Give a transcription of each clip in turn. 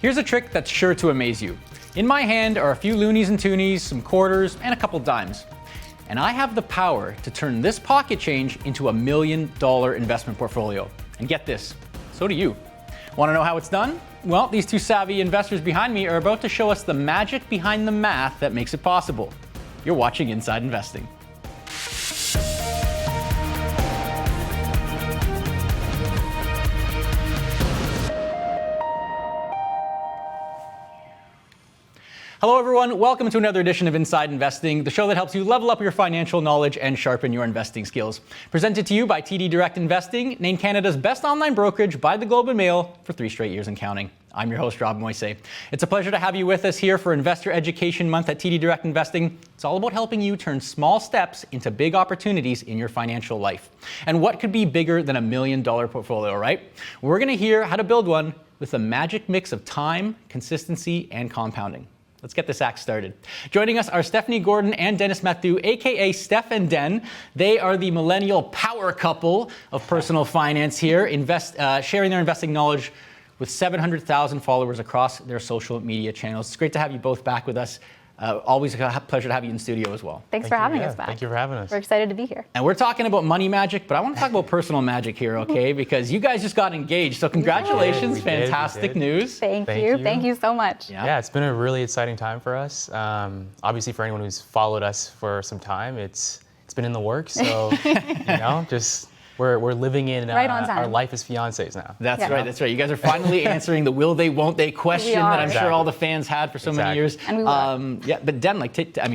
Here's a trick that's sure to amaze you. In my hand are a few loonies and toonies, some quarters, and a couple dimes. And I have the power to turn this pocket change into $1 million investment portfolio. And get this, so do you. Want to know how it's done? Well, these two savvy investors behind me are about to show us the magic behind the math that makes it possible. You're watching Inside Investing. Hello everyone, welcome to another edition of Inside Investing, the show that helps you level up your financial knowledge and sharpen your investing skills. Presented to you by TD Direct Investing, named Canada's best online brokerage by the Globe and Mail for 3 straight years and counting. I'm your host, Rob Moise. It's a pleasure to have you with us here for Investor Education Month at TD Direct Investing. It's all about helping you turn small steps into big opportunities in your financial life. And what could be bigger than $1 million portfolio, right? We're going to hear how to build one with a magic mix of time, consistency, and compounding. Let's get this act started. Joining us are Stephanie Gordon and Dennis Mathieu, aka Steph Den. They are the millennial power couple of personal finance here, sharing their investing knowledge with 700,000 followers across their social media channels. It's great to have you both back with us. Always a pleasure to have you in studio as well. Thanks for having us back. Thank you for having us. We're excited to be here. And we're talking about money magic, but I want to talk about personal magic here, okay? Because you guys just got engaged, so congratulations, We did. Fantastic news. Thank you so much. Yeah, it's been a really exciting time for us. Obviously, for anyone who's followed us for some time, it's been in the works. So, just we're living in right on time. Our life as fiancés now. That's right. You guys are finally answering the will they, won't they question that I'm sure all the fans had for so many years. And we will. But Den,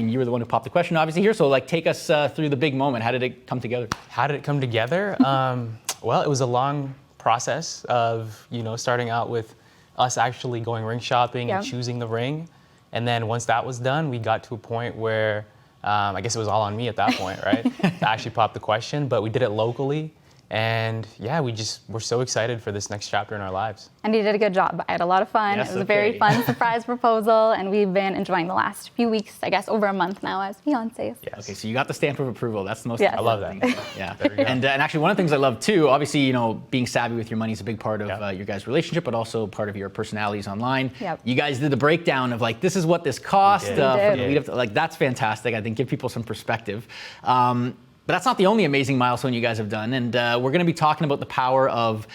you were the one who popped the question obviously here, so take us through the big moment. How did it come together? How did it come together? Well, it was a long process of, starting out with us actually going ring shopping and choosing the ring. And then once that was done, we got to a point where I guess it was all on me at that point, right? To actually pop the question, but we did it locally. And we're so excited for this next chapter in our lives. And you did a good job. I had a lot of fun. Yes, it was a very fun surprise proposal, and we've been enjoying the last few weeks, I guess over a month now as fiancés. Yes. Okay, so you got the stamp of approval. That's the most I love that. Yeah. And actually one of the things I love too, obviously, being savvy with your money is a big part of your guys' relationship, but also part of your personalities online. Yep. You guys did the breakdown of this is what this cost. We did. That's fantastic. I think give people some perspective. But that's not the only amazing milestone you guys have done. And we're going to be talking about the power of,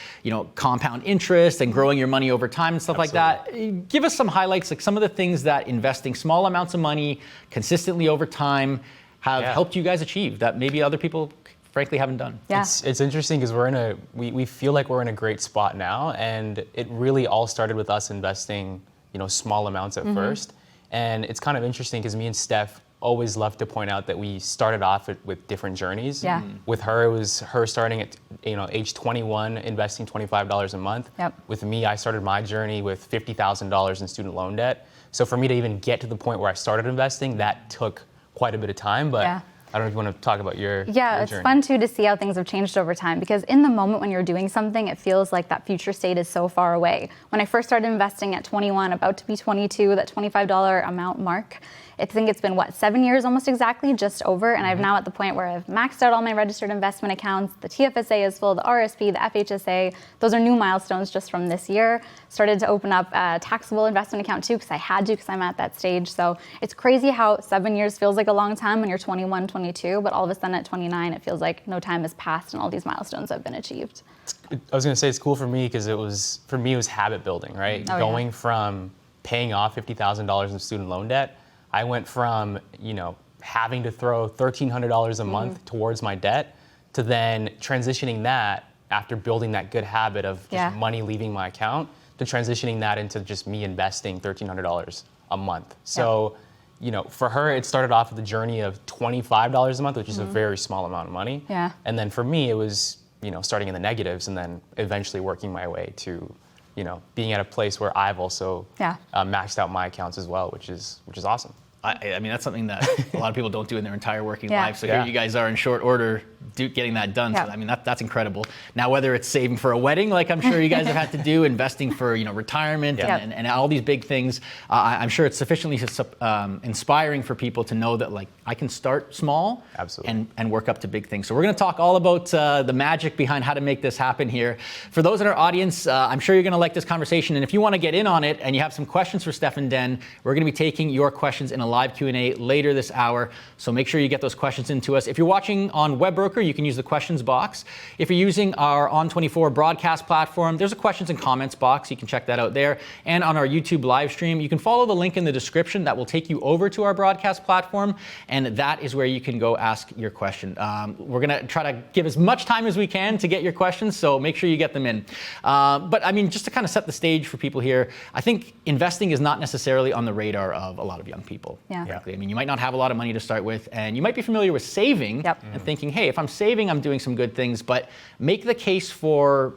compound interest and growing your money over time and stuff like that. Give us some highlights, some of the things that investing small amounts of money consistently over time have helped you guys achieve that maybe other people frankly haven't done. Yeah. It's interesting because we feel like we're in a great spot now, and it really all started with us investing, small amounts at first. And it's kind of interesting because me and Steph always love to point out that we started off with different journeys. Yeah. With her, it was her starting at age 21, investing $25 a month. Yep. With me, I started my journey with $50,000 in student loan debt. So for me to even get to the point where I started investing, that took quite a bit of time. But I don't know if you want to talk about your it's journey. fun too to see how things have changed over time, because in the moment when you're doing something, it feels like that future state is so far away. When I first started investing at 21, about to be 22, that $25 amount mark, I think it's been 7 years almost exactly, just over, and I'm now at the point where I've maxed out all my registered investment accounts. The TFSA is full, the RSP, the FHSA, those are new milestones just from this year. Started to open up a taxable investment account too, because I had to, because I'm at that stage. So it's crazy how 7 years feels like a long time when you're 21, 22, but all of a sudden at 29, it feels like no time has passed and all these milestones have been achieved. I was going to say it's cool for me because it was habit building, right? Going from paying off $50,000 in student loan debt, I went from, having to throw $1,300 a month towards my debt to then transitioning that after building that good habit of just money leaving my account to transitioning that into just me investing $1,300 a month. So, for her, it started off with a journey of $25 a month, which is a very small amount of money. Yeah. And then for me, it was, starting in the negatives and then eventually working my way to, being at a place where I've also maxed out my accounts as well, which is awesome. I mean, that's something that a lot of people don't do in their entire working life. So here you guys are in short order getting that done. Yeah. So I mean, that's incredible. Now, whether it's saving for a wedding, like I'm sure you guys have had to do, investing for retirement and all these big things, I'm sure it's sufficiently inspiring for people to know that like I can start small, absolutely, and work up to big things. So we're going to talk all about the magic behind how to make this happen here. For those in our audience, I'm sure you're going to like this conversation, and if you want to get in on it and you have some questions for Steph and Den, we're going to be taking your questions in a live Q&A later this hour. So make sure you get those questions into us. If you're watching on Webbroker, you can use the questions box. If you're using our On24 broadcast platform, there's a questions and comments box. You can check that out there. And on our YouTube live stream, you can follow the link in the description that will take you over to our broadcast platform. And that is where you can go ask your question. We're going to try to give as much time as we can to get your questions, so make sure you get them in. But I mean, just to kind of set the stage for people here, I think investing is not necessarily on the radar of a lot of young people. Frankly. I mean, you might not have a lot of money to start with, and you might be familiar with saving and thinking, hey, if I'm saving, I'm doing some good things, but make the case for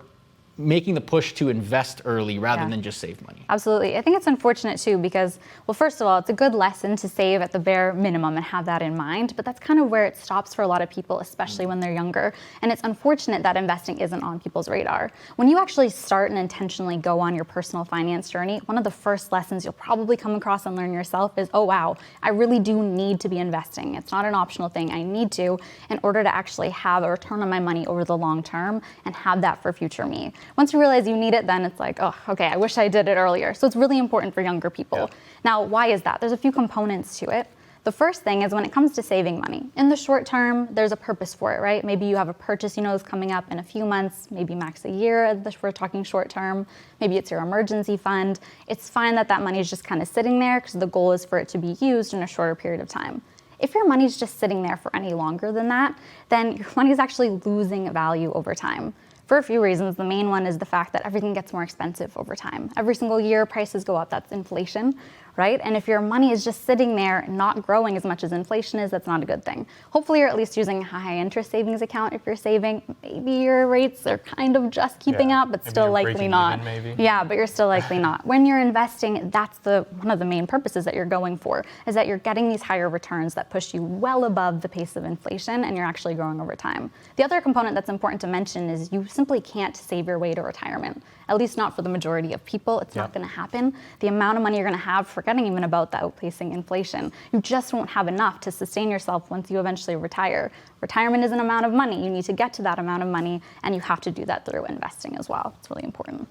making the push to invest early rather than just save money. Absolutely. I think it's unfortunate too because, well, first of all, it's a good lesson to save at the bare minimum and have that in mind, but that's kind of where it stops for a lot of people, especially when they're younger. And it's unfortunate that investing isn't on people's radar. When you actually start and intentionally go on your personal finance journey, one of the first lessons you'll probably come across and learn yourself is, oh wow, I really do need to be investing. It's not an optional thing. I need to in order to actually have a return on my money over the long term and have that for future me. Once you realize you need it, then it's like, oh, okay, I wish I did it earlier. So it's really important for younger people. Now, why is that? There's a few components to it. The first thing is when it comes to saving money. In the short term, there's a purpose for it, right? Maybe you have a purchase you know is coming up in a few months, maybe max a year, if we're talking short term. Maybe it's your emergency fund. It's fine that that money is just kind of sitting there because the goal is for it to be used in a shorter period of time. If your money's just sitting there for any longer than that, then your money is actually losing value over time. For a few reasons. The main one is the fact that everything gets more expensive over time. Every single year, prices go up. That's inflation, right? And if your money is just sitting there, not growing as much as inflation is, that's not a good thing. Hopefully, you're at least using a high interest savings account if you're saving. Maybe your rates are kind of just keeping up, but still likely not. Yeah, but you're still likely not. When you're investing, that's one of the main purposes that you're going for, is that you're getting these higher returns that push you well above the pace of inflation, and you're actually growing over time. The other component that's important to mention is you simply can't save your way to retirement, at least not for the majority of people. It's not going to happen. The amount of money you're going to have, forgetting even about the outpacing inflation, you just won't have enough to sustain yourself once you eventually retire. Retirement is an amount of money. You need to get to that amount of money, and you have to do that through investing as well. It's really important.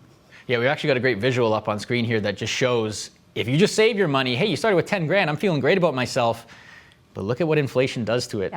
Yeah, we've actually got a great visual up on screen here that just shows if you just save your money, hey, you started with 10 grand, I'm feeling great about myself. But look at what inflation does to it.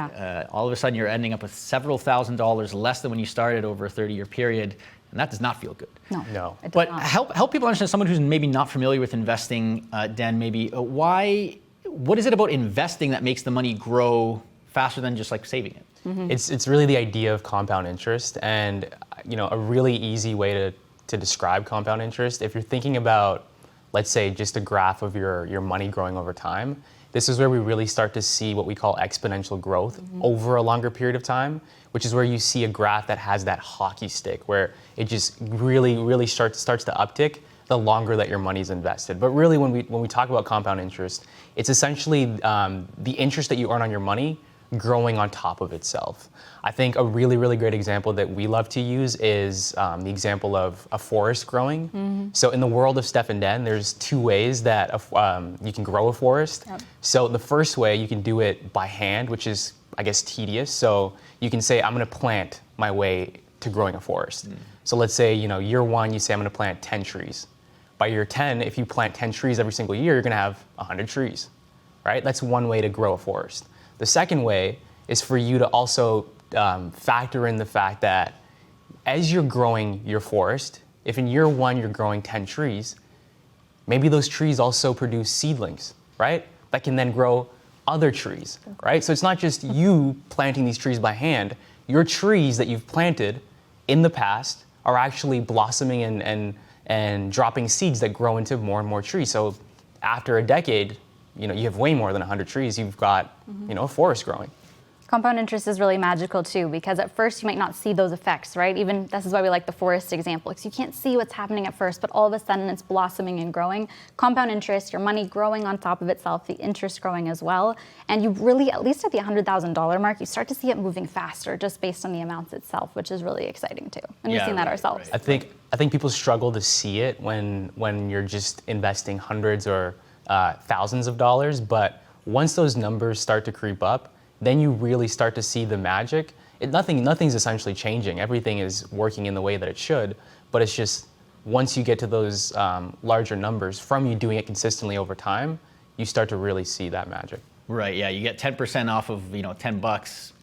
All of a sudden, you're ending up with several $1,000s less than when you started over a 30-year period, and that does not feel good. No. But help people understand, someone who's maybe not familiar with investing, Den, maybe, what is it about investing that makes the money grow faster than just like saving it? It's really the idea of compound interest, and a really easy way to describe compound interest, if you're thinking about, let's say, just a graph of your money growing over time, this is where we really start to see what we call exponential growth over a longer period of time, which is where you see a graph that has that hockey stick, where it just really starts to uptick the longer that your money's invested. But really, when we talk about compound interest, it's essentially the interest that you earn on your money growing on top of itself. I think a really great example that we love to use is the example of a forest growing. So in the world of Steph and Den, there's two ways that you can grow a forest. So the first way, you can do it by hand, which is, I guess, tedious. So you can say, I'm gonna plant my way to growing a forest. So let's say, year one, you say, I'm gonna plant 10 trees. By year 10, if you plant 10 trees every single year, you're gonna have 100 trees, right? That's one way to grow a forest. The second way is for you to also factor in the fact that as you're growing your forest, if in year one you're growing 10 trees, maybe those trees also produce seedlings, right? That can then grow other trees, right? So it's not just you planting these trees by hand. Your trees that you've planted in the past are actually blossoming and dropping seeds that grow into more and more trees. So after a decade, you have way more than 100 trees. You've got, a forest growing. Compound interest is really magical too, because at first you might not see those effects, right? Even this is why we like the forest example, because you can't see what's happening at first, but all of a sudden it's blossoming and growing. Compound interest, your money growing on top of itself, the interest growing as well. And you really, at least at the $100,000 mark, you start to see it moving faster just based on the amounts itself, which is really exciting too. And we've seen that ourselves. Right. I think people struggle to see it when you're just investing hundreds or thousands of dollars, but once those numbers start to creep up, then you really start to see the magic. Nothing's essentially changing. Everything is working in the way that it should, but it's just once you get to those larger numbers from you doing it consistently over time, you start to really see that magic. Right, yeah, you get 10% off of, $10.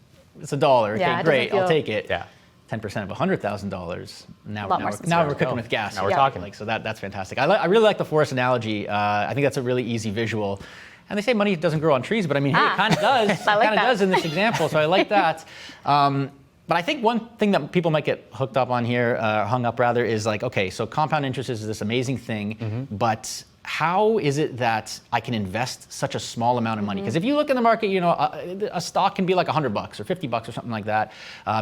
It's $1. Okay, Yeah, great, I'll take it. Yeah. 10% of $100,000. Now we're cooking with gas. Now we're talking. So that's fantastic. I really like the forest analogy. I think that's a really easy visual. And they say money doesn't grow on trees, but I mean, hey, it kind of does. It kind of does in this example, so I like that. But I think one thing that people might get hooked up on here, hung up rather, is like, okay, so compound interest is this amazing thing, but how is it that I can invest such a small amount of money? Because if you look in the market, a stock can be like $100 or $50 or something like that.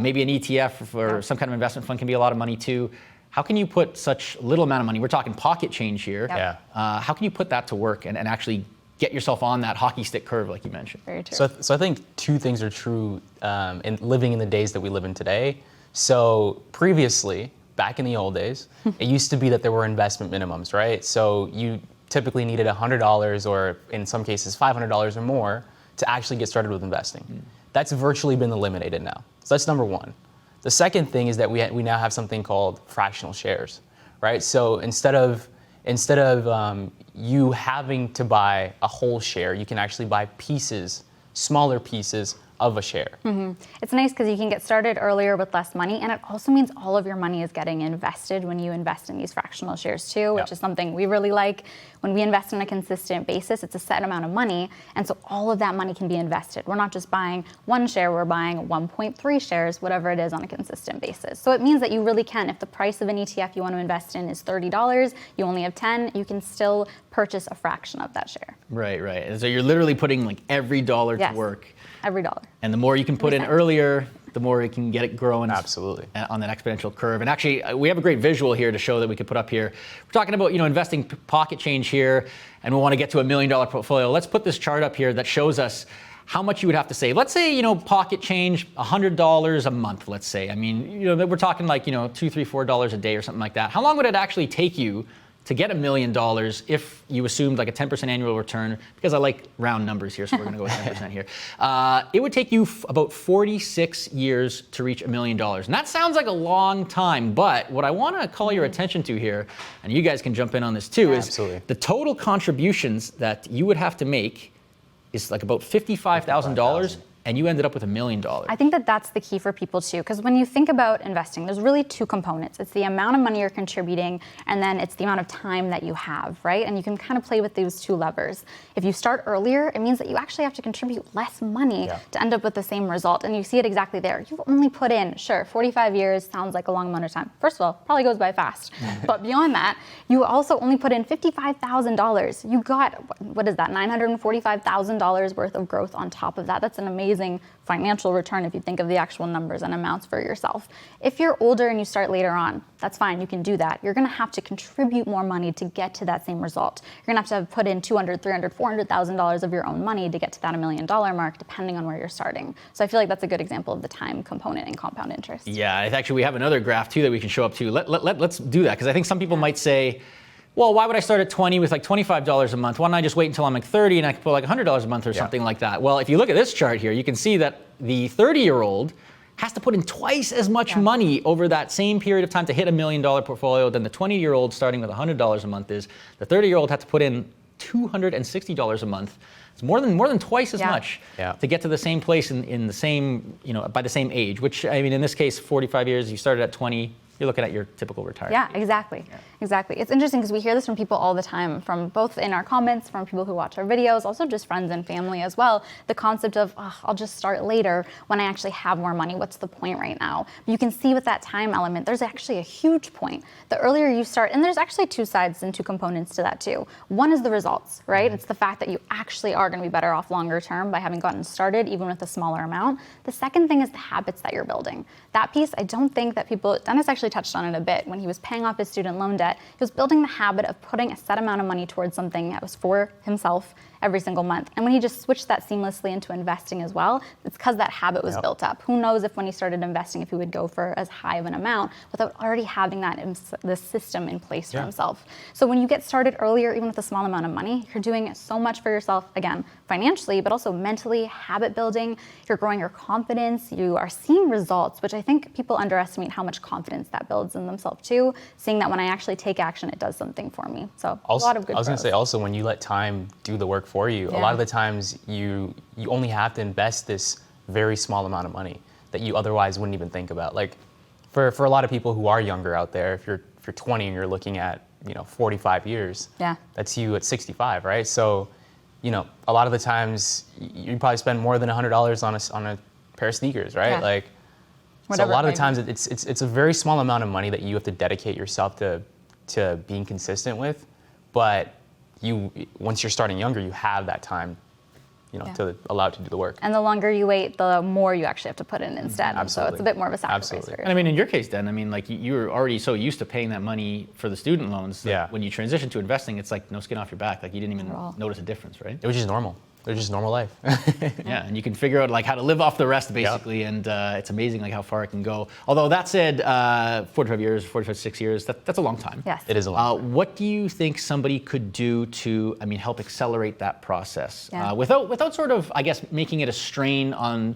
Maybe an ETF or some kind of investment fund can be a lot of money too. How can you put such little amount of money? We're talking pocket change here. Yep. How can you put that to work and actually get yourself on that hockey stick curve, like you mentioned? Very true. So I think two things are true in living in the days that we live in today. So previously, back in the old days, it used to be that there were investment minimums, right? So you typically needed $100 or in some cases $500 or more to actually get started with investing. That's virtually been eliminated now. So that's number one. The second thing is that we now have something called fractional shares, right? So instead of you having to buy a whole share, you can actually buy pieces, smaller pieces of a share. It's nice because you can get started earlier with less money, and it also means all of your money is getting invested when you invest in these fractional shares too, which is something we really like. When we invest on a consistent basis, it's a set amount of money, and so all of that money can be invested. We're not just buying one share, we're buying 1.3 shares, whatever it is, on a consistent basis. So it means that you really can, if the price of an ETF you want to invest in is $30, you only have 10, you can still purchase a fraction of that share. Right. And so you're literally putting like every dollar to work. Every dollar. And the more you can put in earlier, the more you can get it growing. Absolutely. On that exponential curve. And actually, we have a great visual here to show that we could put up here. We're talking about, investing pocket change here, and we want to get to $1 million portfolio. Let's put this chart up here that shows us how much you would have to save. Let's say, pocket change, $100 a month, let's say. I mean, we're talking like, $2, $3, $4 a day or something like that. How long would it actually take you to get $1 million if you assumed like a 10% annual return? Because I like round numbers here, so we're gonna go with 10% here. It would take you about 46 years to reach $1 million. And that sounds like a long time, but what I wanna call your attention to here, and you guys can jump in on this too, is the total contributions that you would have to make is like about $55,000. And you ended up with $1 million. I think that that's the key for people too, because when you think about investing, there's really two components. It's the amount of money you're contributing, and then it's the amount of time that you have, right? And you can kind of play with those two levers. If you start earlier, it means that you actually have to contribute less money to end up with the same result. And you see it exactly there. You've only put in, sure, 45 years sounds like a long amount of time. First of all, probably goes by fast. But beyond that, you also only put in $55,000. You got, what is that, $945,000 worth of growth on top of that. That's an amazing financial return if you think of the actual numbers and amounts for yourself. If you're older and you start later on, that's fine, you can do that. You're gonna have to contribute more money to get to that same result. You're gonna have to put in $200,000, $300,000, $400,000 of your own money to get to that $1 million mark, depending on where you're starting. So I feel like that's a good example of the time component in compound interest. Yeah, actually we have another graph too that we can show up too. Let's do that, because I think some people might say, well, why would I start at 20 with like $25 a month? Why don't I just wait until I'm like 30 and I can put like $100 a month or something like that? Well, if you look at this chart here, you can see that the 30-year-old has to put in twice as much money over that same period of time to hit $1 million portfolio than the 20-year-old starting with $100 a month is. The 30-year-old had to put in $260 a month. It's more than twice as much to get to the same place in the same, by the same age, which, I mean, in this case, 45 years, you started at 20, you're looking at your typical retirement. Yeah, exactly. Exactly. It's interesting because we hear this from people all the time, from both in our comments, from people who watch our videos, also just friends and family as well. The concept of, oh, I'll just start later when I actually have more money. What's the point right now? But you can see with that time element, there's actually a huge point. The earlier you start, and there's actually two sides and two components to that too. One is the results, right? It's the fact that you actually are going to be better off longer term by having gotten started, even with a smaller amount. The second thing is the habits that you're building. That piece, I don't think that people, Dennis actually touched on it a bit when he was paying off his student loan debt. He was building the habit of putting a set amount of money towards something that was for himself every single month. And when he just switched that seamlessly into investing as well, it's because that habit was built up. Who knows if when he started investing, if he would go for as high of an amount without already having that the system in place for himself. So when you get started earlier, even with a small amount of money, you're doing so much for yourself, again, financially, but also mentally, habit building. You're growing your confidence. You are seeing results, which I think people underestimate how much confidence that builds in themselves too, seeing that when I actually take action, it does something for me. So also, a lot of good I was going growth. to say also, when you let time do the work for you, a lot of the times you only have to invest this very small amount of money that you otherwise wouldn't even think about. Like for a lot of people who are younger out there, if you're 20 and you're looking at 45 years, that's you at 65, right? So a lot of the times you probably spend more than $100 on a pair of sneakers, right? Like whatever. So a lot of the times it's a very small amount of money that you have to dedicate yourself to being consistent with, but once you're starting younger, you have that time, to allow it to do the work. And the longer you wait, the more you actually have to put in instead. Absolutely. So it's a bit more of a sacrifice for And yourself. I mean, in your case, Dan, I mean, like you were already so used to paying that money for the student loans that when you transition to investing, it's like no skin off your back. Like you didn't even notice a difference, right? It was just normal. It was just normal life. Yeah, and you can figure out like how to live off the rest basically, and it's amazing like how far it can go. Although that said, 46 years, that's a long time. Yes. It is a long time. What do you think somebody could do to, help accelerate that process Yeah. without sort of, I guess, making it a strain on,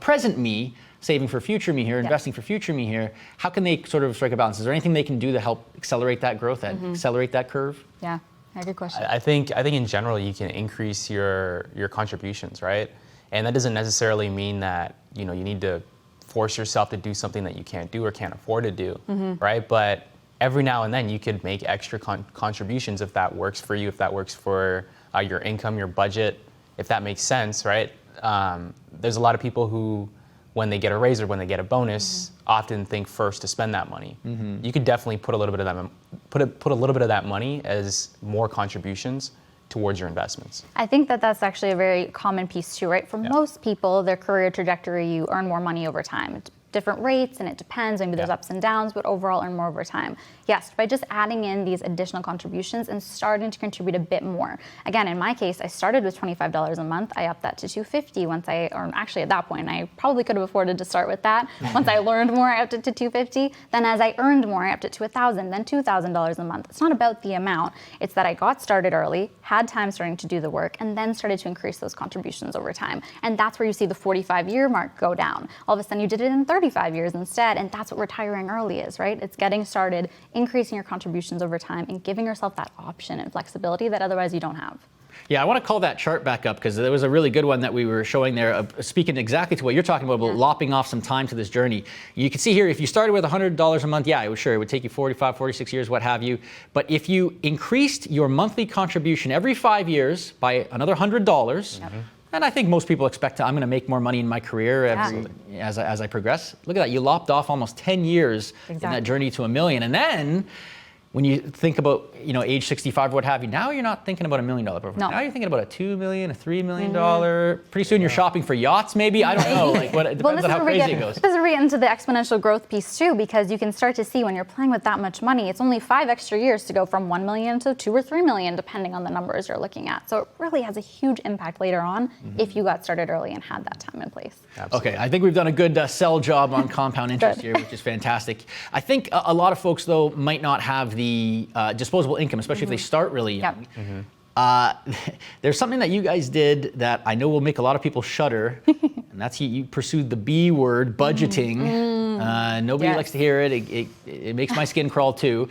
present me, saving for future me here, investing for future me here? How can they sort of strike a balance? Is there anything they can do to help accelerate that growth, accelerate that curve? Yeah. Good question. I think in general you can increase your contributions, right? And that doesn't necessarily mean that you need to force yourself to do something that you can't do or can't afford to do, right? But every now and then you could make extra contributions if that works for you, if that works for your income, your budget, if that makes sense, right? There's a lot of people who, when they get a raise or when they get a bonus, often think first to spend that money. You could definitely put a little bit of that put a little bit of that money as more contributions towards your investments. I think that's actually a very common piece too, right? For most people, their career trajectory, you earn more money over time. It's different rates and it depends, maybe there's ups and downs, but overall earn more over time. Yes, by just adding in these additional contributions and starting to contribute a bit more. Again, in my case, I started with $25 a month. I upped that to $250 once actually at that point, I probably could have afforded to start with that. Once I learned more, I upped it to $250. Then as I earned more, I upped it to $1,000, then $2,000 a month. It's not about the amount. It's that I got started early, had time starting to do the work, and then started to increase those contributions over time. And that's where you see the 45-year mark go down. All of a sudden you did it in 35 years instead, and that's what retiring early is, right? It's getting started, increasing your contributions over time, and giving yourself that option and flexibility that otherwise you don't have. Yeah, I want to call that chart back up because there was a really good one that we were showing there, speaking exactly to what you're talking about lopping off some time to this journey. You can see here, if you started with $100 a month, it would take you 45, 46 years, what have you. But if you increased your monthly contribution every 5 years by another $100, and I think most people expect I'm going to make more money in my career as I progress. Look at that, you lopped off almost 10 years in that journey to $1 million. And then when you think about, age 65, what have you, now you're not thinking about $1 million profit. No. Now you're thinking about a $2 million, a $3 million. Pretty soon you're shopping for yachts, maybe. I don't know. Like, it depends on how crazy it goes. This is where we get into the exponential growth piece too, because you can start to see when you're playing with that much money, it's only 5 extra years to go from 1 million to 2 or 3 million, depending on the numbers you're looking at. So it really has a huge impact later on if you got started early and had that time in place. Absolutely. Okay, I think we've done a good sell job on compound interest here, which is fantastic. I think a lot of folks, though, might not have the disposable income, especially if they start really young. There's something that you guys did that I know will make a lot of people shudder, and that's you pursued the B word, budgeting. Nobody likes to hear it. It makes my skin crawl too.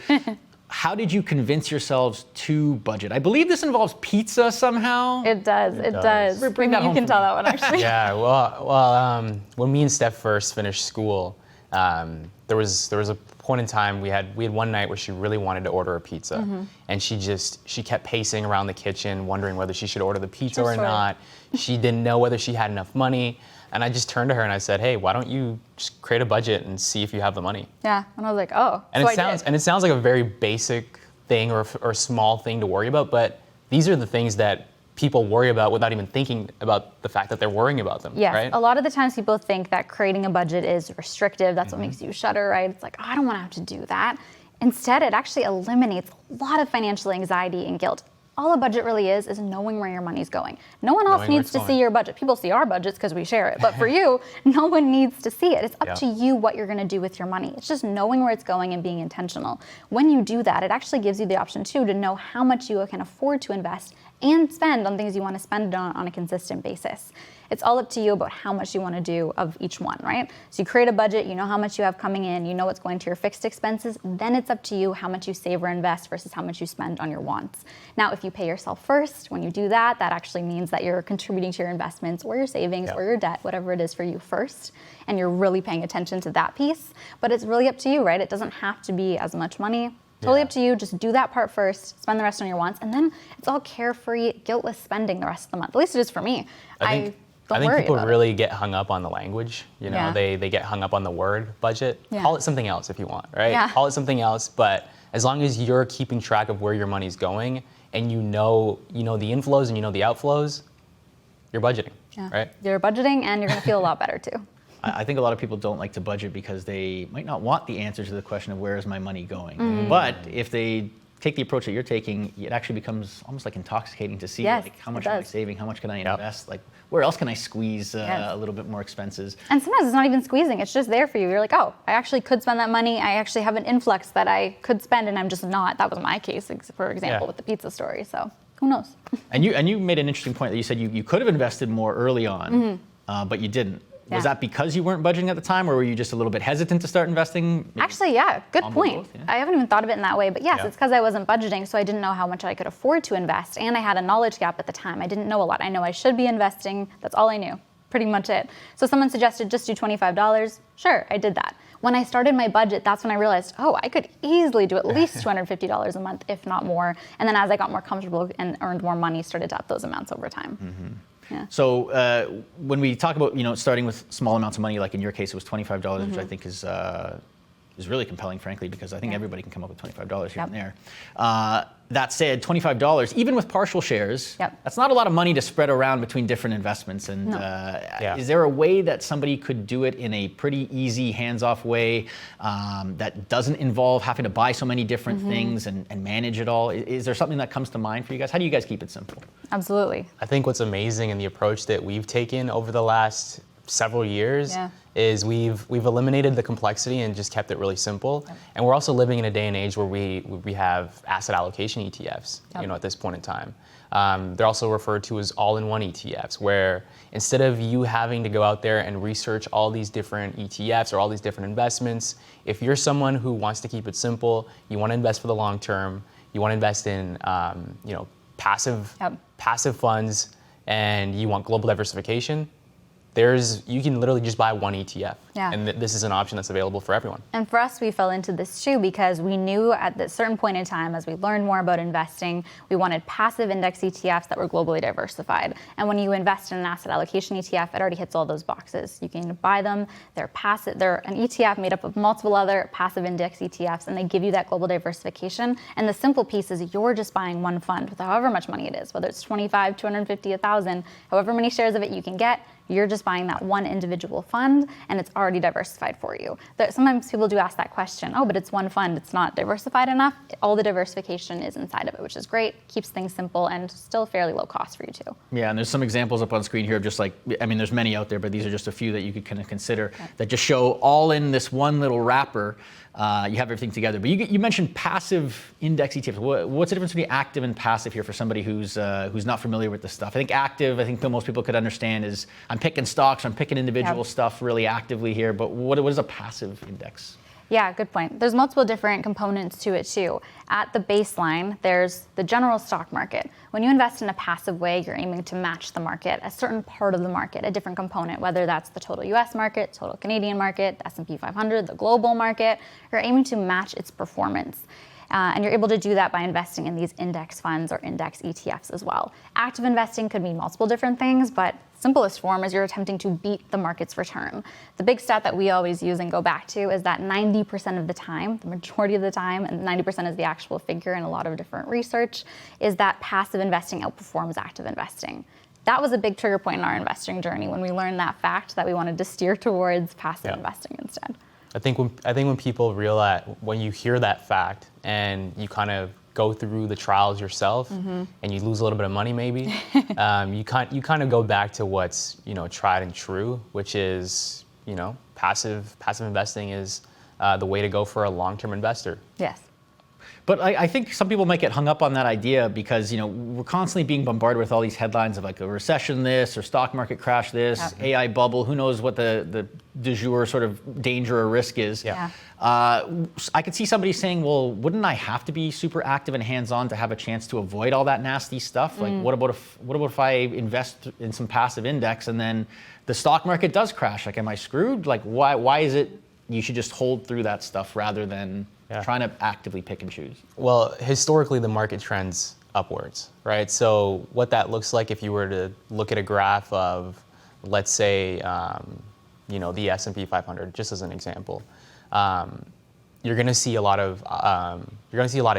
How did you convince yourselves to budget? I believe this involves pizza somehow. It does. Bring that home you can tell that one actually. Yeah, well, when me and Steph first finished school, There was a point in time we had one night where she really wanted to order a pizza, and she kept pacing around the kitchen, wondering whether she should order the pizza or not. She didn't know whether she had enough money, and I just turned to her and I said, "Hey, why don't you just create a budget and see if you have the money?" Yeah, and I was like, "Oh." And so it sounds like a very basic thing or small thing to worry about, but these are the things that people worry about without even thinking about the fact that they're worrying about them. Yes, right? A lot of the times people think that creating a budget is restrictive. That's what makes you shudder, right? It's like, oh, I don't want to have to do that. Instead, it actually eliminates a lot of financial anxiety and guilt. All a budget really is knowing where your money's going. No one else needs to see your budget. People see our budgets because we share it, but for you, no one needs to see it. It's up to you what you're going to do with your money. It's just knowing where it's going and being intentional. When you do that, it actually gives you the option too to know how much you can afford to invest and spend on things you want to spend on a consistent basis. It's all up to you about how much you want to do of each one, right? So you create a budget, you know how much you have coming in, you know what's going to your fixed expenses, then it's up to you how much you save or invest versus how much you spend on your wants. Now, if you pay yourself first, when you do that, that actually means that you're contributing to your investments or your savings or your debt, whatever it is for you first, and you're really paying attention to that piece. But it's really up to you, right? It doesn't have to be as much money. Totally up to you. Just do that part first, spend the rest on your wants, and then it's all carefree, guiltless spending the rest of the month. At least it is for me. I think people really get hung up on the language. You know, they get hung up on the word budget. Call it something else if you want, right? Call it something else, but as long as you're keeping track of where your money's going and you know the inflows and you know the outflows, you're budgeting, right? You're budgeting and you're going to feel a lot better too. I think a lot of people don't like to budget because they might not want the answer to the question of where is my money going. But if they take the approach that you're taking, it actually becomes almost like intoxicating to see like how much am I saving, how much can I invest, like where else can I squeeze a little bit more expenses. And sometimes it's not even squeezing, it's just there for you. You're like, oh, I actually could spend that money. I actually have an influx that I could spend and I'm just not. That was my case, for example, with the pizza story. So who knows? And you made an interesting point that you said you could have invested more early on, but you didn't. Was that because you weren't budgeting at the time, or were you just a little bit hesitant to start investing? Actually, good point. I haven't even thought of it in that way, but yes, it's because I wasn't budgeting, so I didn't know how much I could afford to invest, and I had a knowledge gap at the time. I didn't know a lot. I know I should be investing. That's all I knew. Pretty much it. So someone suggested just do $25. Sure, I did that. When I started my budget, that's when I realized, oh, I could easily do at least $250 a month, if not more. And then as I got more comfortable and earned more money, started to up those amounts over time. So when we talk about starting with small amounts of money, like in your case it was $25, which I think is really compelling, frankly, because I think everybody can come up with $25 here and there. That said, $25, even with partial shares, that's not a lot of money to spread around between different investments. And is there a way that somebody could do it in a pretty easy, hands-off way that doesn't involve having to buy so many different things and manage it all? Is there something that comes to mind for you guys? How do you guys keep it simple? Absolutely. I think what's amazing in the approach that we've taken over the last several years is we've eliminated the complexity and just kept it really simple. And we're also living in a day and age where we have asset allocation ETFs, at this point in time. They're also referred to as all-in-one ETFs, where instead of you having to go out there and research all these different ETFs or all these different investments, if you're someone who wants to keep it simple, you want to invest for the long term, you want to invest in passive funds, and you want global diversification, you can literally just buy one ETF. And this is an option that's available for everyone. And for us, we fell into this too because we knew at this certain point in time, as we learned more about investing, we wanted passive index ETFs that were globally diversified. And when you invest in an asset allocation ETF, it already hits all those boxes. You can buy them. They're passive. They're an ETF made up of multiple other passive index ETFs, and they give you that global diversification. And the simple piece is you're just buying one fund with however much money it is, whether it's 25, 250, 1,000, however many shares of it you can get. You're just buying that one individual fund, and it's already diversified for you. Sometimes people do ask that question, oh, but it's one fund, it's not diversified enough. All the diversification is inside of it, which is great, keeps things simple, and still fairly low cost for you too. Yeah, and there's some examples up on screen here of just like, there's many out there, but these are just a few that you could kind of consider that just show all in this one little wrapper. You have everything together. But you mentioned passive index ETFs. What's the difference between active and passive here for somebody who's not familiar with this stuff? I think active, most people could understand is I'm picking stocks, I'm picking individual stuff really actively here. But what is a passive index? Yeah, good point. There's multiple different components to it too. At the baseline, there's the general stock market. When you invest in a passive way, you're aiming to match the market, a certain part of the market, a different component, whether that's the total US market, total Canadian market, the S&P 500, the global market. You're aiming to match its performance. And you're able to do that by investing in these index funds or index ETFs as well. Active investing could mean multiple different things, but simplest form is you're attempting to beat the market's return. The big stat that we always use and go back to is that 90% of the time, the majority of the time, and 90% is the actual figure in a lot of different research, is that passive investing outperforms active investing. That was a big trigger point in our investing journey when we learned that fact that we wanted to steer towards passive investing instead. I think when people realize, when you hear that fact and you kind of go through the trials yourself and you lose a little bit of money maybe, you kind of go back to what's tried and true, which is passive investing is the way to go for a long-term investor. Yes. But I think some people might get hung up on that idea because we're constantly being bombarded with all these headlines of like a recession this or stock market crash this, AI bubble, who knows what the du jour sort of danger or risk is. Yeah. I could see somebody saying, well, wouldn't I have to be super active and hands-on to have a chance to avoid all that nasty stuff? Like what about if I invest in some passive index and then the stock market does crash? Like, am I screwed? Like, why is it you should just hold through that stuff rather than trying to actively pick and choose? Well, historically, the market trends upwards, right? So what that looks like if you were to look at a graph of, let's say, the S&P 500, just as an example, you're going to see a lot of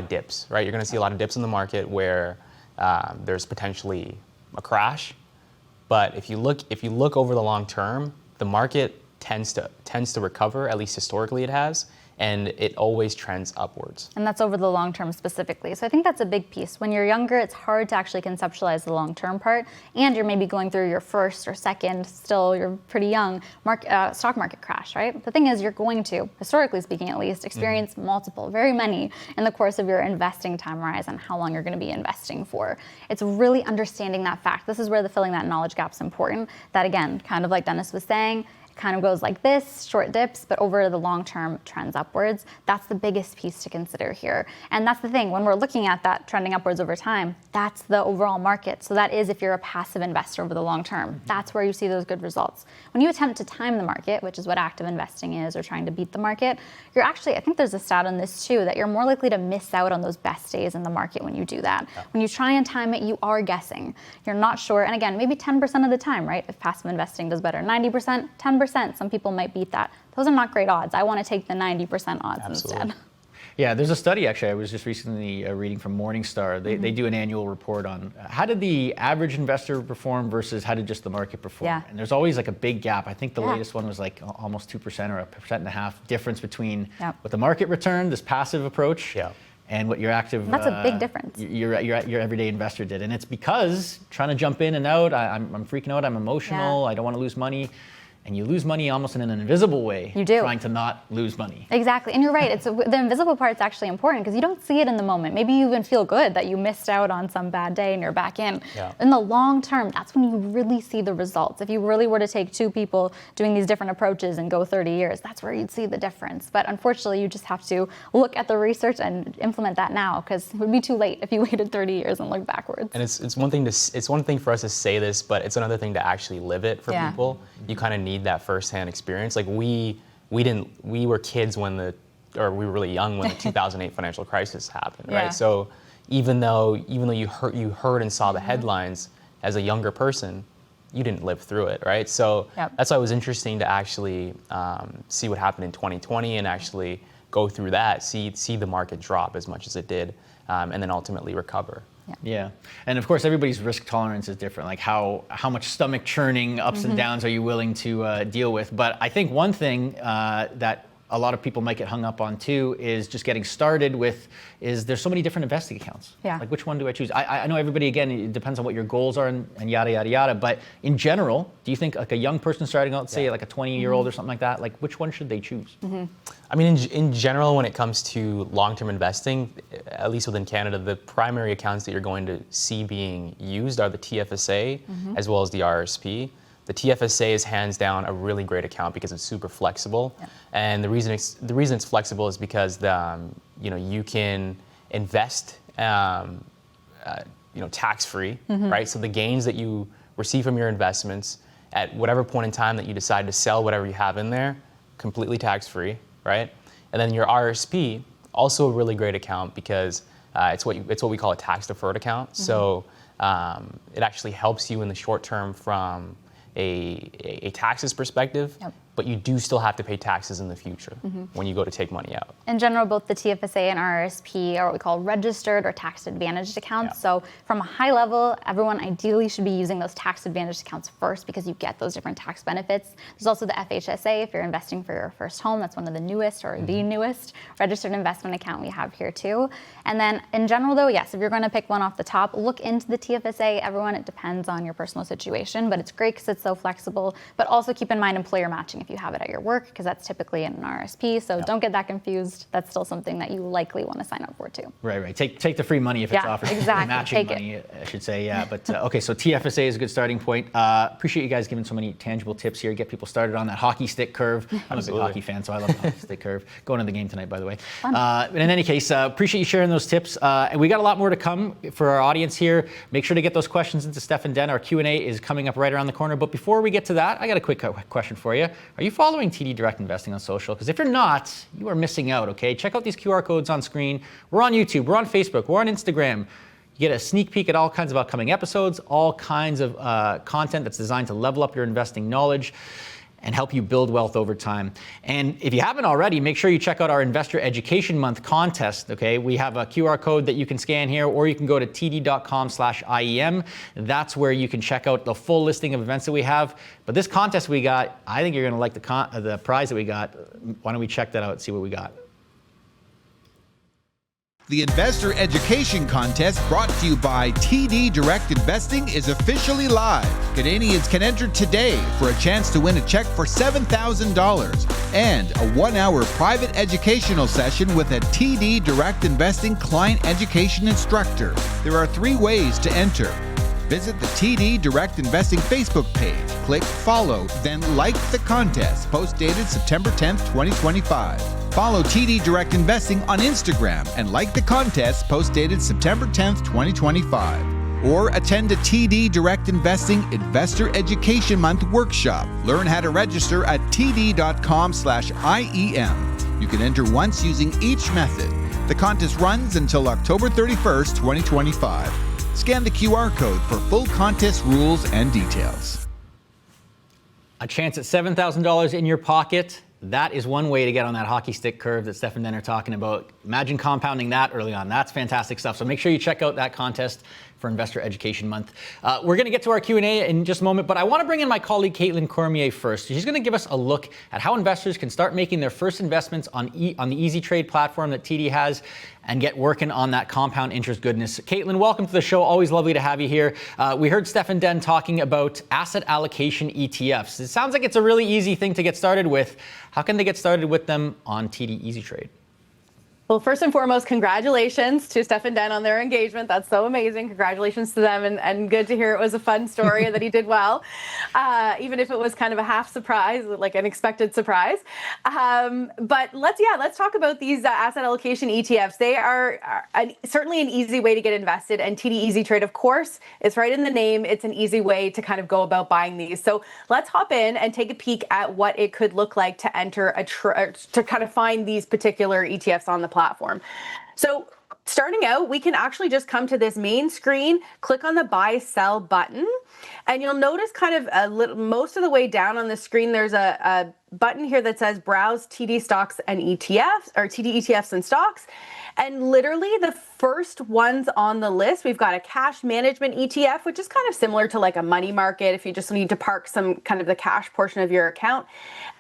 dips, right? You're going to see a lot of dips in the market where there's potentially a crash. But if you look over the long term, the market tends to recover. At least historically, it has. And it always trends upwards. And that's over the long term specifically. So I think that's a big piece. When you're younger, it's hard to actually conceptualize the long term part, and you're maybe going through your first or second, still you're pretty young, stock market crash, right? The thing is, you're going to, historically speaking at least, experience multiple, very many, in the course of your investing time horizon, how long you're going to be investing for. It's really understanding that fact. This is where the filling that knowledge gap is important. That again, kind of like Dennis was saying, kind of goes like this, short dips, but over the long term trends upwards. That's the biggest piece to consider here. And that's the thing, when we're looking at that trending upwards over time, that's the overall market. So that is if you're a passive investor over the long term. That's where you see those good results. When you attempt to time the market, which is what active investing is, or trying to beat the market, you're actually, I think there's a stat on this too, that you're more likely to miss out on those best days in the market when you do that. Yeah. When you try and time it, you are guessing. You're not sure, and again, maybe 10% of the time, right? If passive investing does better, 90%, 10%. Some people might beat that. Those are not great odds. I want to take the 90% odds instead. Yeah, there's a study actually I was just recently reading from Morningstar. They do an annual report on how did the average investor perform versus how did just the market perform. Yeah. And there's always like a big gap. I think the latest one was like almost 2% or 1.5% difference between what the market returned, this passive approach, and what your active. That's a big difference. Your everyday investor did, and it's because trying to jump in and out. I'm freaking out. I'm emotional. I don't want to lose money. And you lose money almost in an invisible way. You do. Trying to not lose money. Exactly. And you're right. The invisible part's actually important because you don't see it in the moment. Maybe you even feel good that you missed out on some bad day and you're back in. Yeah. In the long term, that's when you really see the results. If you really were to take two people doing these different approaches and go 30 years, that's where you'd see the difference. But unfortunately, you just have to look at the research and implement that now because it would be too late if you waited 30 years and looked backwards. And it's one thing for us to say this, but it's another thing to actually live it for people. You kind of need that firsthand experience. Like we were kids we were really young when the 2008 financial crisis happened, right? So even though you heard and saw the headlines as a younger person, you didn't live through it, right? So that's why it was interesting to actually see what happened in 2020 and actually go through that, see the market drop as much as it did, and then ultimately recover. Yeah, and of course everybody's risk tolerance is different. Like how much stomach churning ups and downs are you willing to deal with? But I think one thing that a lot of people might get hung up on too is just getting started with there's so many different investing accounts. Yeah. Like which one do I choose? I know everybody, again, it depends on what your goals are and yada, yada, yada. But in general, do you think like a young person starting out, say like a 20-year-old or something like that, like which one should they choose? I mean, in general, when it comes to long-term investing, at least within Canada, the primary accounts that you're going to see being used are the TFSA as well as the RSP. the TFSA is hands down a really great account because it's super flexible. Yeah. And the reason it's flexible is because you can invest tax-free, right? So the gains that you receive from your investments at whatever point in time that you decide to sell whatever you have in there, completely tax-free, right? And then your RSP, also a really great account because it's what we call a tax-deferred account. So it actually helps you in the short term from a taxes perspective, but you do still have to pay taxes in the future when you go to take money out. In general, both the TFSA and RRSP are what we call registered or tax-advantaged accounts. Yeah. So from a high level, everyone ideally should be using those tax-advantaged accounts first because you get those different tax benefits. There's also the FHSA if you're investing for your first home. That's one of the newest or the newest registered investment account we have here too. And then in general though, yes, if you're going to pick one off the top, look into the TFSA. Everyone, it depends on your personal situation, but it's great because it's so flexible. But also keep in mind employer matching if you have it at your work, because that's typically in an RSP. So don't get that confused. That's still something that you likely want to sign up for too. Right. Take the free money if it's offered. Exactly. Matching money, I should say. Yeah. But okay, so TFSA is a good starting point. Appreciate you guys giving so many tangible tips here. Get people started on that hockey stick curve. I'm a big hockey fan, so I love the hockey stick curve. Going to the game tonight, by the way. But in any case, appreciate you sharing those tips. And we got a lot more to come for our audience here. Make sure to get those questions into Steph Den. Our Q&A is coming up right around the corner. But before we get to that, I got a quick question for you. Are you following TD Direct Investing on social? Because if you're not, you are missing out, okay? Check out these QR codes on screen. We're on YouTube, we're on Facebook, we're on Instagram. You get a sneak peek at all kinds of upcoming episodes, all kinds of content that's designed to level up your investing knowledge and help you build wealth over time. And if you haven't already, make sure you check out our Investor Education Month contest, okay? We have a QR code that you can scan here, or you can go to td.com/IEM. That's where you can check out the full listing of events that we have. But this contest we got, I think you're gonna like the prize that we got. Why don't we check that out and see what we got? The Investor Education Contest, brought to you by TD Direct Investing, is officially live. Canadians can enter today for a chance to win a check for $7,000 and a 1-hour private educational session with a TD Direct Investing client education instructor. There are 3 ways to enter. Visit the TD Direct Investing Facebook page, click follow, then like the contest, post dated September 10th, 2025. Follow TD Direct Investing on Instagram and like the contest, post dated September 10th, 2025. Or attend a TD Direct Investing Investor Education Month workshop. Learn how to register at td.com/IEM. You can enter once using each method. The contest runs until October 31st, 2025. Scan the QR code for full contest rules and details. A chance at $7,000 in your pocket. That is one way to get on that hockey stick curve that Steph and Den are talking about. Imagine compounding that early on. That's fantastic stuff. So make sure you check out that contest for Investor Education Month. We're going to get to our Q&A in just a moment, but I want to bring in my colleague Caitlin Cormier first. She's going to give us a look at how investors can start making their first investments on the Easy Trade platform that TD has and get working on that compound interest goodness. Caitlin, welcome to the show. Always lovely to have you here. We heard Steph and Den talking about asset allocation ETFs. It sounds like it's a really easy thing to get started with. How can they get started with them on TD Easy Trade? Well, first and foremost, congratulations to Steph and Den on their engagement. That's so amazing. Congratulations to them, and good to hear it was a fun story that he did well, even if it was kind of a half surprise, like an expected surprise. But let's talk about these asset allocation ETFs. They are certainly an easy way to get invested, and TD Easy Trade, of course, it's right in the name. It's an easy way to kind of go about buying these. So let's hop in and take a peek at what it could look like to enter to kind of find these particular ETFs on the platform. So starting out, we can actually just come to this main screen, click on the buy sell button, and you'll notice kind of most of the way down on the screen, there's a button here that says browse TD stocks and ETFs, or TD ETFs and stocks. And literally the first ones on the list, we've got a cash management ETF, which is kind of similar to like a money market if you just need to park some kind of the cash portion of your account.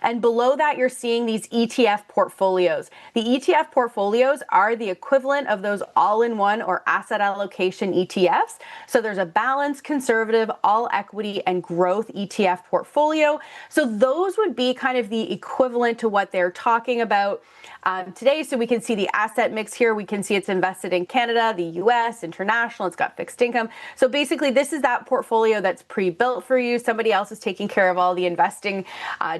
And below that, you're seeing these ETF portfolios. The ETF portfolios are the equivalent of those all-in-one or asset allocation ETFs. So there's a balanced, conservative, all equity and growth ETF portfolio. So those would be kind of the equivalent to what they're talking about today. So we can see the asset mix here. We can see it's invested in Canada, the US, international, it's got fixed income. So basically this is that portfolio that's pre-built for you. Somebody else is taking care of all the investing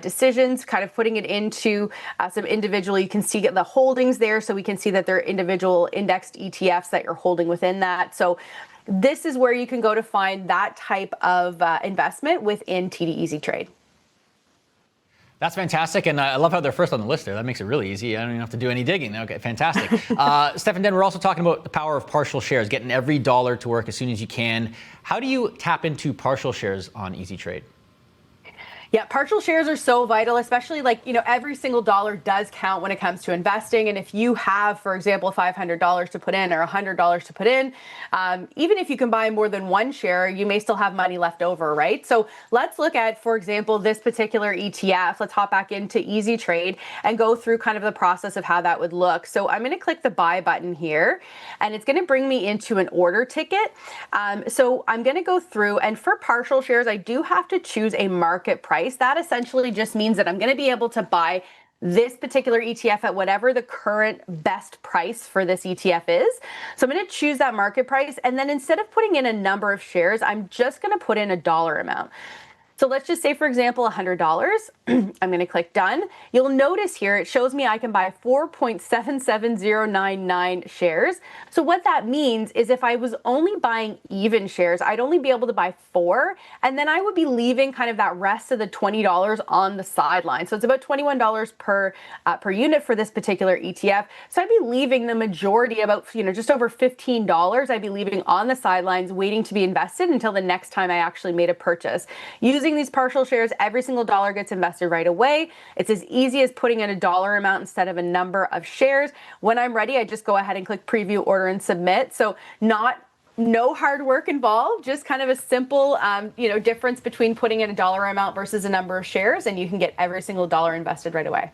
decisions, kind of putting it into some individual, you can see the holdings there. So we can see that they're individual indexed ETFs that you're holding within that. So this is where you can go to find that type of investment within TD Easy Trade. That's fantastic, and I love how they're first on the list there. That makes it really easy. I don't even have to do any digging. Okay, fantastic. Steph Den, we're also talking about the power of partial shares, getting every dollar to work as soon as you can. How do you tap into partial shares on Easy Trade? Yeah, partial shares are so vital, especially every single dollar does count when it comes to investing. And if you have, for example, $500 to put in or $100 to put in, even if you can buy more than one share, you may still have money left over, right? So let's look at, for example, this particular ETF. Let's hop back into Easy Trade and go through kind of the process of how that would look. So I'm going to click the buy button here, and it's going to bring me into an order ticket. So I'm going to go through, and for partial shares, I do have to choose a market price. That essentially just means that I'm going to be able to buy this particular ETF at whatever the current best price for this ETF is. So I'm going to choose that market price. And then instead of putting in a number of shares, I'm just going to put in a dollar amount. So let's just say, for example, $100. I'm going to click done. You'll notice here it shows me I can buy 4.77099 shares. So what that means is if I was only buying even shares, I'd only be able to buy 4, and then I would be leaving kind of that rest of the $20 on the sideline. So it's about $21 per unit for this particular ETF. So I'd be leaving the majority, about just over $15. I'd be leaving on the sidelines, waiting to be invested until the next time I actually made a purchase. Using these partial shares, every single dollar gets invested right away. It's as easy as putting in a dollar amount instead of a number of shares. When I'm ready, I just go ahead and click preview, order, and submit. So no hard work involved, just kind of a simple difference between putting in a dollar amount versus a number of shares, and you can get every single dollar invested right away.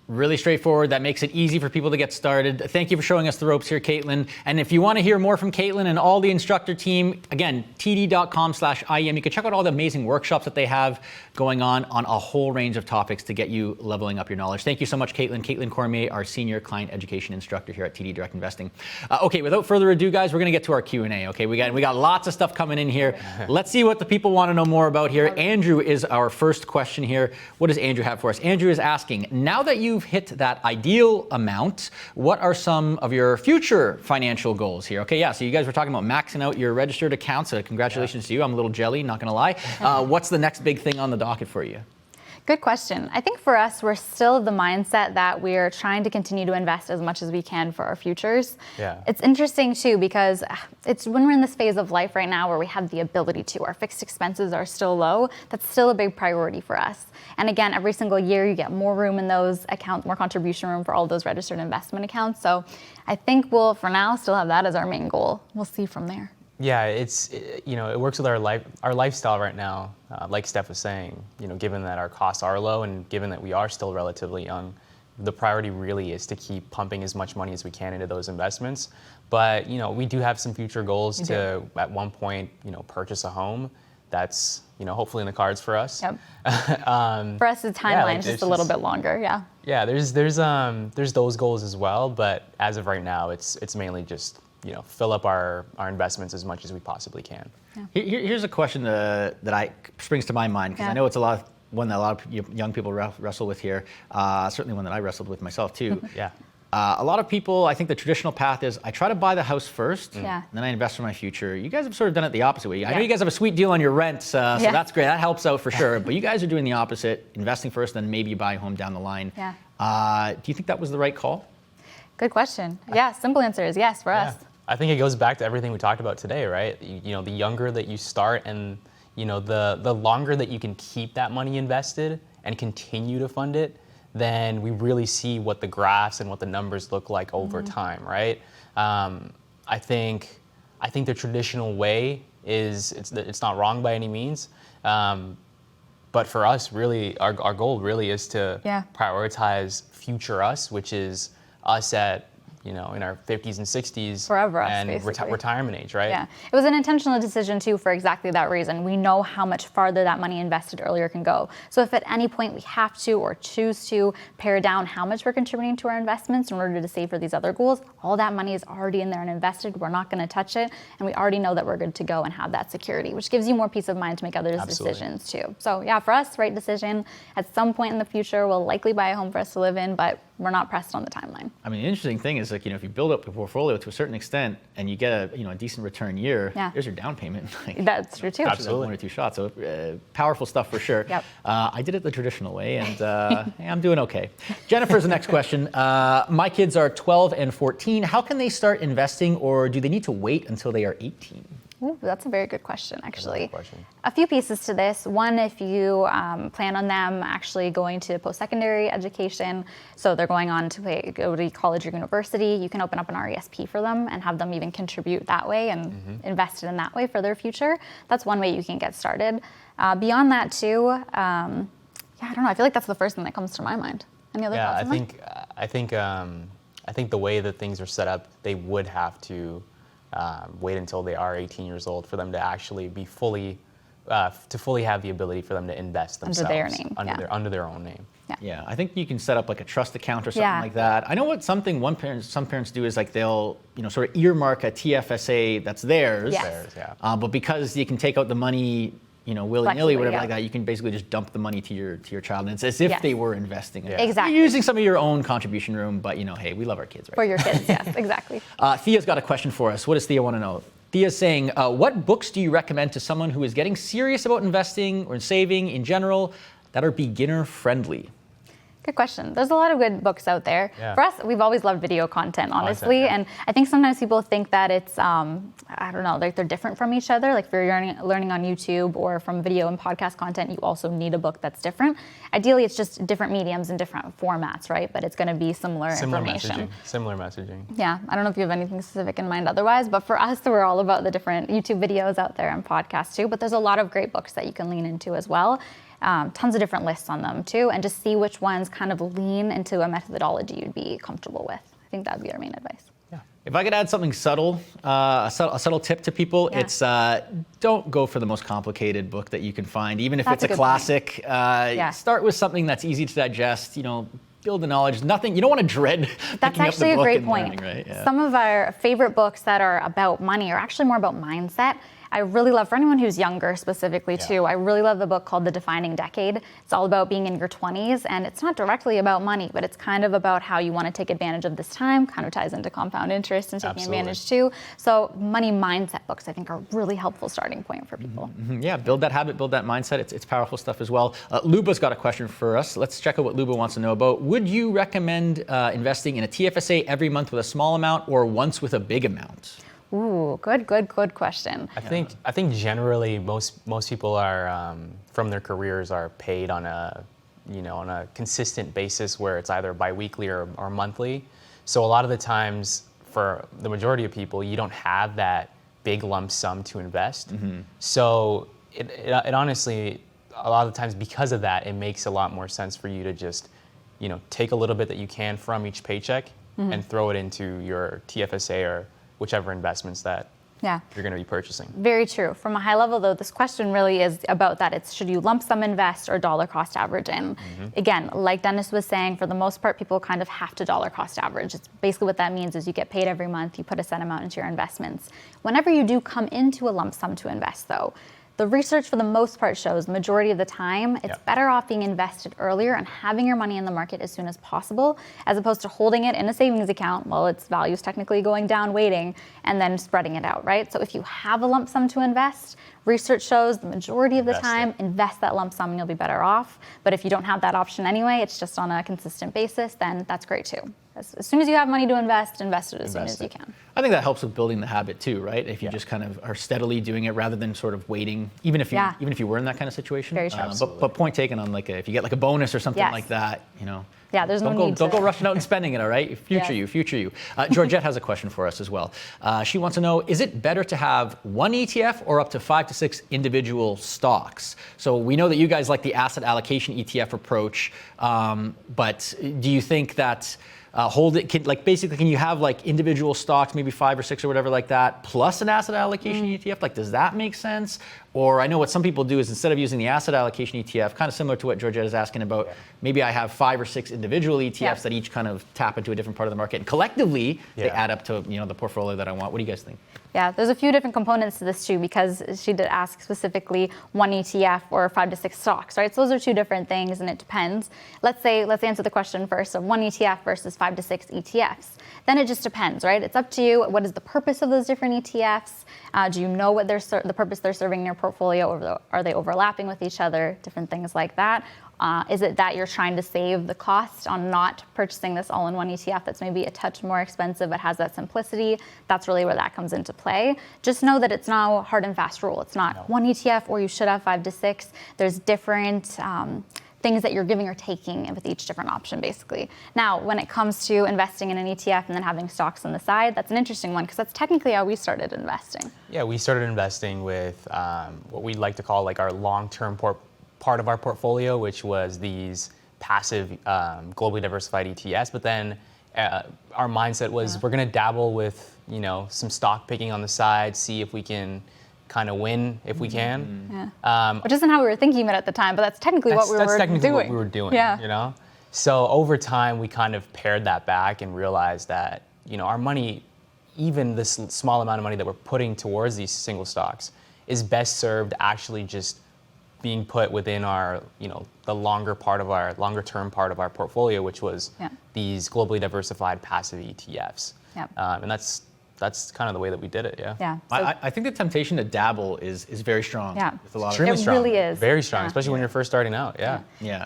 Really straightforward. That makes it easy for people to get started. Thank you for showing us the ropes here, Caitlin. And if you want to hear more from Caitlin and all the instructor team, again, td.com/IEM. You can check out all the amazing workshops that they have going on a whole range of topics to get you leveling up your knowledge. Thank you so much, Caitlin. Caitlin Cormier, our senior client education instructor here at TD Direct Investing. Okay, without further ado, guys, we're going to get to our Q&A. Okay, we got lots of stuff coming in here. Let's see what the people want to know more about here. Andrew is our first question here. What does Andrew have for us? Andrew is asking, now that you've hit that ideal amount, what are some of your future financial goals here? Okay, yeah, so you guys were talking about maxing out your registered accounts. So congratulations to you. I'm a little jelly, not gonna lie. What's the next big thing on the docket for you? Good question. I think for us, we're still of the mindset that we're trying to continue to invest as much as we can for our futures. Yeah. It's interesting too, because it's when we're in this phase of life right now where we have the ability to, our fixed expenses are still low, that's still a big priority for us. And again, every single year you get more room in those accounts, more contribution room for all those registered investment accounts. So I think we'll, for now, still have that as our main goal. We'll see from there. Yeah, it works with our lifestyle right now. Like Steph was saying, given that our costs are low and given that we are still relatively young, the priority really is to keep pumping as much money as we can into those investments. But we do have some future goals to, at one point, purchase a home. That's hopefully in the cards for us. Yep. For us, the timeline is just a little bit longer. Yeah. Yeah, there's those goals as well, but as of right now, it's mainly just fill up our investments as much as we possibly can. Yeah. Here's a question that springs to my mind, because I know it's one that a lot of young people wrestle with here. Certainly one that I wrestled with myself too. Yeah. A lot of people, I think the traditional path is I try to buy the house first, Yeah. and then I invest for my future. You guys have sort of done it the opposite way. I know you guys have a sweet deal on your rent, so that's great. That helps out for sure. But you guys are doing the opposite, investing first, then maybe buy a home down the line. Yeah. Do you think that was the right call? Good question. Yeah, simple answer is yes for us. I think it goes back to everything we talked about today, right? The younger that you start and, the longer that you can keep that money invested and continue to fund it, then we really see what the graphs and what the numbers look like over time, right? I think the traditional way it's not wrong by any means. But for us, really, our goal really is to prioritize future us, which is us at in our 50s and 60s. Forever us, and basically. retirement age, right? Yeah, it was an intentional decision too for exactly that reason. We know how much farther that money invested earlier can go. So if at any point we have to or choose to pare down how much we're contributing to our investments in order to save for these other goals, all that money is already in there and invested. We're not going to touch it, and we already know that we're good to go and have that security, which gives you more peace of mind to make other decisions too. So yeah, for us, right decision. At some point in the future, we'll likely buy a home for us to live in, but we're not pressed on the timeline. I mean, the interesting thing is, like, if you build up a portfolio to a certain extent and you get a decent return year, there's your down payment. That's true too. Absolutely. 1 or 2 shots. So powerful stuff for sure. Yep. I did it the traditional way, and I'm doing okay. Jennifer's the next question. My kids are 12 and 14. How can they start investing, or do they need to wait until they are 18? Ooh, that's a very good question, actually. Good question. A few pieces to this. One, if you plan on them actually going to post-secondary education, so they're going on to go to college or university, you can open up an RESP for them and have them even contribute that way and invest it in that way for their future. That's one way you can get started. Beyond that, too, I don't know. I feel like that's the first thing that comes to my mind. Any other thoughts? I think the way that things are set up, they would have to wait until they are 18 years old for them to actually be fully have the ability for them to invest themselves under their name, under their own name. Yeah, I think you can set up like a trust account or something like that. I know some parents do is like they'll sort of earmark a TFSA that's theirs. Yes. But because you can take out the money willy-nilly, whatever like that, you can basically just dump the money to your child, and it's as if they were investing it. Exactly. You're using some of your own contribution room, but hey, we love our kids, right? For your kids, yes, exactly. Thea's got a question for us. What does Thea want to know? Thea's saying, what books do you recommend to someone who is getting serious about investing or saving in general that are beginner friendly? Good question. There's a lot of good books out there. Yeah. For us, we've always loved video content, honestly. And I think sometimes people think that it's, I don't know, like they're different from each other. Like if you're learning on YouTube or from video and podcast content, you also need a book that's different. Ideally, it's just different mediums and different formats, right? But it's going to be similar information. Similar messaging. Yeah. I don't know if you have anything specific in mind otherwise, but for us, we're all about the different YouTube videos out there and podcasts too. But there's a lot of great books that you can lean into as well. Tons of different lists on them too, and just see which ones kind of lean into a methodology you'd be comfortable with. I think that would be our main advice. Yeah. If I could add something subtle, a subtle tip to people, it's don't go for the most complicated book that you can find, even if it's a classic. Start with something that's easy to digest. Build the knowledge. Nothing. You don't want to dread. That's actually a great Learning, point. right? Yeah. Some of our favorite books that are about money are actually more about mindset. I really love, for anyone who's younger specifically too, I really love the book called The Defining Decade. It's all about being in your 20s, and it's not directly about money, but it's kind of about how you want to take advantage of this time, kind of ties into compound interest and taking advantage too. So money mindset books, I think, are a really helpful starting point for people. Yeah, build that habit, build that mindset. It's powerful stuff as well. Luba's got a question for us. Let's check out what Luba wants to know about. Would you recommend investing in a TFSA every month with a small amount or once with a big amount? Ooh, good question. I think generally most people are from their careers are paid on a consistent basis where it's either biweekly or monthly. So a lot of the times for the majority of people, you don't have that big lump sum to invest. So it honestly, a lot of the times because of that, it makes a lot more sense for you to just take a little bit that you can from each paycheck and throw it into your TFSA or whichever investments that you're going to be purchasing. Very true. From a high level, though, this question really is about that. It's should you lump sum invest or dollar cost average in? Again, like Dennis was saying, for the most part, people kind of have to dollar cost average. It's basically what that means is you get paid every month, you put a set amount into your investments. Whenever you do come into a lump sum to invest, though, the research for the most part shows the majority of the time it's better off being invested earlier and having your money in the market as soon as possible, as opposed to holding it in a savings account while its value is technically going down, waiting, and then spreading it out, right? So if you have a lump sum to invest, research shows the majority of the time, invest that lump sum and you'll be better off. But if you don't have that option anyway, it's just on a consistent basis, then that's great too. As soon as you have money to invest it as soon as you can. I think that helps with building the habit too, right? If you just kind of are steadily doing it rather than sort of waiting, even if you were in that kind of situation. Very true. But point taken on if you get like a bonus or something like that, Yeah, there's no need Don't go rushing out and spending it, all right? Future you. Georgette has a question for us as well. She wants to know, is it better to have one ETF or up to 5 to 6 individual stocks? So we know that you guys like the asset allocation ETF approach, but do you think that hold it? Can you have like individual stocks, maybe 5 or 6 or whatever like that, plus an asset allocation ETF? Like, does that make sense? Or I know what some people do is instead of using the asset allocation ETF, kind of similar to what Georgette is asking about, maybe I have 5 or 6 individual ETFs that each kind of tap into a different part of the market, and collectively they add up to the portfolio that I want. What do you guys think? Yeah, there's a few different components to this too, because she did ask specifically 1 ETF or 5 to 6 stocks, right? So those are 2 different things, and it depends. Let's answer the question first. So 1 ETF versus 5 to 6 ETFs. Then it just depends, right? It's up to you. What is the purpose of those different ETFs? Do you know what the purpose they're serving in your portfolio, or are they overlapping with each other? Different things like that. Is it that you're trying to save the cost on not purchasing this all-in-one ETF that's maybe a touch more expensive but has that simplicity? That's really where that comes into play. Just know that it's not a hard and fast rule. It's not 1 ETF or you should have 5 to 6. There's different things that you're giving or taking with each different option, basically. Now, when it comes to investing in an ETF and then having stocks on the side, that's an interesting one because that's technically how we started investing. Yeah, we started investing with what we like to call like our long-term part of our portfolio, which was these passive, globally diversified ETFs. But then our mindset was we're going to dabble with some stock picking on the side, see if we can kind of win if we can. Which isn't how we were thinking of it at the time, but that's technically what we were doing. Yeah. So over time, we kind of pared that back and realized that our money, even this small amount of money that we're putting towards these single stocks, is best served actually just being put within our, the longer term part of our portfolio, which was these globally diversified passive ETFs. And that's kind of the way that we did it. Yeah. So I think the temptation to dabble is very strong. Yeah. With a lot Extremely of strong. Really is. Very strong, especially when you're first starting out. Yeah.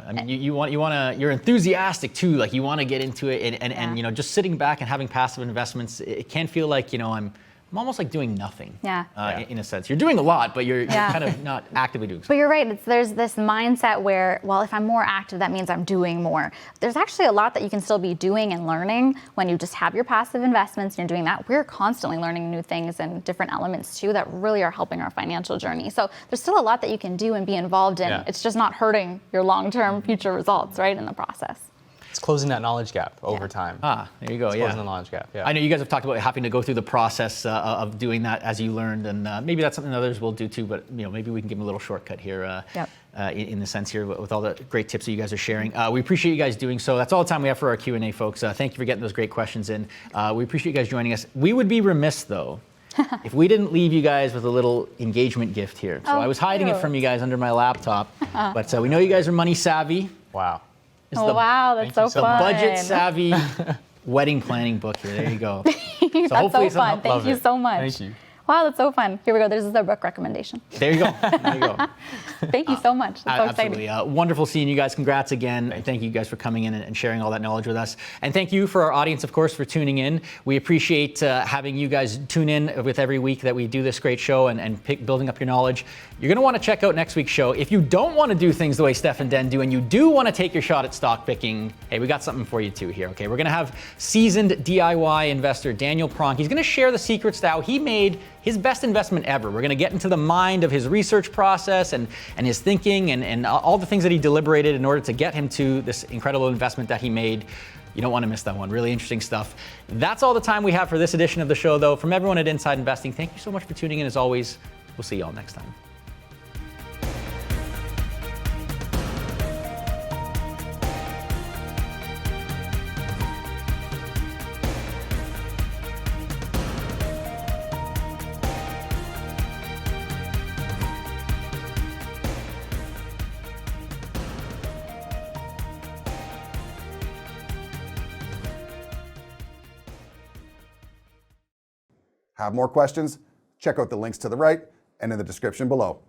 I mean, you're enthusiastic too. Like you want to get into it, and just sitting back and having passive investments, it can feel like I'm almost like doing nothing. In a sense, you're doing a lot, but you're kind of not actively doing something. But you're right. There's this mindset where, well, if I'm more active, that means I'm doing more. There's actually a lot that you can still be doing and learning when you just have your passive investments and you're doing that. We're constantly learning new things and different elements too that really are helping our financial journey. So there's still a lot that you can do and be involved in. It's just not hurting your long-term future results, right, in the process. It's closing that knowledge gap over time. There you go. It's closing the knowledge gap. I know you guys have talked about having to go through the process of doing that as you learned, and maybe that's something others will do too. But maybe we can give them a little shortcut here, in the sense here with all the great tips that you guys are sharing. We appreciate you guys doing so. That's all the time we have for our Q&A, folks. Thank you for getting those great questions in. We appreciate you guys joining us. We would be remiss though if we didn't leave you guys with a little engagement gift here. So I was hiding it from you guys under my laptop, but we know you guys are money savvy. Wow. Wow, that's so fun. Budget savvy wedding planning book here. There you go. That's so fun. Thank you so much. Thank you. Wow, that's so fun. Here we go. This is our book recommendation. There you go. Thank you so much. That's so absolutely. exciting. Wonderful seeing you guys. Congrats again. Thank you guys for coming in and sharing all that knowledge with us. And thank you for our audience, of course, for tuning in. We appreciate having you guys tune in with every week that we do this great show and building up your knowledge. You're going to want to check out next week's show. If you don't want to do things the way Steph and Den do, and you do want to take your shot at stock picking, hey, we got something for you too here, okay? We're going to have seasoned DIY investor Daniel Pronk. He's going to share the secrets to how he made his best investment ever. We're going to get into the mind of his research process and his thinking and all the things that he deliberated in order to get him to this incredible investment that he made. You don't want to miss that one. Really interesting stuff. That's all the time we have for this edition of the show, though. From everyone at Inside Investing, thank you so much for tuning in. As always, we'll see you all next time. Have more questions? Check out the links to the right and in the description below.